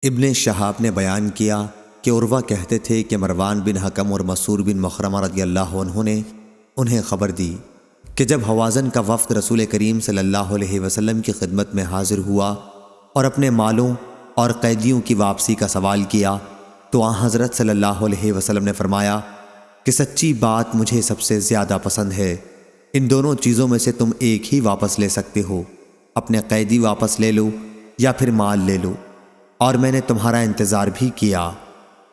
ابن شہاب نے بیان کیا کہ عروہ کہتے تھے کہ مروان بن حکم اور مسعور بن مخرمہ رضی اللہ عنہ نے انہیں خبر دی کہ جب حوازن کا وفد رسول کریم صلی اللہ علیہ وسلم کی خدمت میں حاضر ہوا اور اپنے مالوں اور قیدیوں کی واپسی کا سوال کیا تو آن حضرت صلی اللہ علیہ وسلم نے فرمایا کہ سچی بات مجھے سب سے زیادہ پسند ہے، ان دونوں چیزوں میں سے تم ایک ہی واپس لے سکتے ہو، اپنے قیدی واپس لے لو یا پھر مال لے لو، اور میں نے تمہارا انتظار بھی کیا۔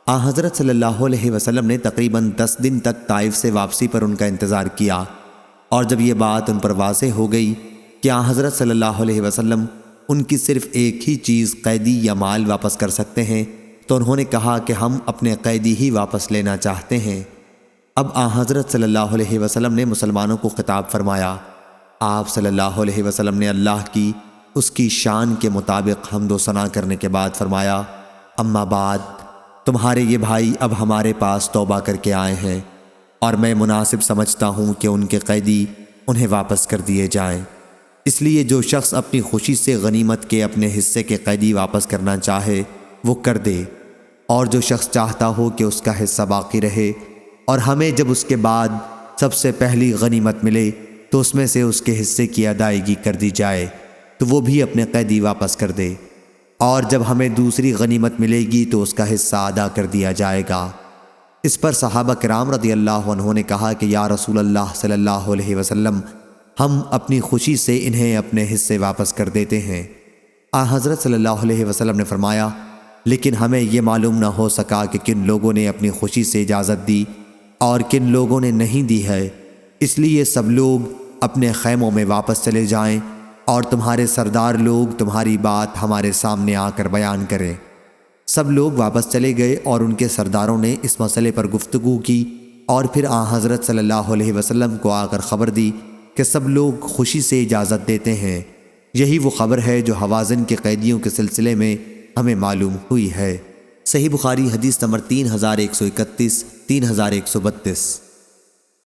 آن حضرت صلی اللہ علیہ وسلم نے تقریباً 10 دن تک طائف سے واپسی پر ان کا انتظار کیا، اور جب یہ بات ان پر واضح ہو گئی کہ آن حضرت صلی اللہ علیہ وسلم ان کی صرف ایک ہی چیز قیدی یا مال واپس کر سکتے ہیں تو انہوں نے کہا کہ ہم اپنے قیدی ہی واپس لینا چاہتے ہیں۔ اب آن حضرت صلی اللہ علیہ وسلم نے مسلمانوں کو خطاب فرمایا۔ آپ صلی اللہ علیہ وسلم نے اللہ کی اس کی شان کے مطابق حمد و ثنا کرنے کے بعد فرمایا، اما بعد، تمہارے یہ بھائی اب ہمارے پاس توبہ کر کے آئے ہیں، اور میں مناسب سمجھتا ہوں کہ ان کے قیدی انہیں واپس کر دیے جائیں۔ اس لیے جو شخص اپنی خوشی سے غنیمت کے اپنے حصے کے قیدی واپس کرنا چاہے وہ کر دے، اور جو شخص چاہتا ہو کہ اس کا حصہ باقی رہے اور ہمیں جب اس کے بعد سب سے پہلی غنیمت ملے تو اس میں سے اس کے حصے کی ادائیگی کر دی جائے تو وہ بھی اپنے قیدی واپس کر دے، اور جب ہمیں دوسری غنیمت ملے گی تو اس کا حصہ ادا کر دیا جائے گا۔ اس پر صحابہ کرام رضی اللہ عنہ نے کہا کہ یا رسول اللہ صلی اللہ علیہ وسلم، ہم اپنی خوشی سے انہیں اپنے حصے واپس کر دیتے ہیں۔ آن حضرت صلی اللہ علیہ وسلم نے فرمایا، لیکن ہمیں یہ معلوم نہ ہو سکا کہ کن لوگوں نے اپنی خوشی سے اجازت دی اور کن لوگوں نے نہیں دی ہے، اس لیے سب لوگ اپنے خیموں میں واپس چلے جائیں اور تمہارے سردار لوگ تمہاری بات ہمارے سامنے آ کر بیان کریں۔ سب لوگ واپس چلے گئے اور ان کے سرداروں نے اس مسئلے پر گفتگو کی، اور پھر آن حضرت صلی اللہ علیہ وسلم کو آ کر خبر دی کہ سب لوگ خوشی سے اجازت دیتے ہیں۔ یہی وہ خبر ہے جو حوازن کے قیدیوں کے سلسلے میں ہمیں معلوم ہوئی ہے۔ صحیح بخاری حدیث نمبر 3131 3132۔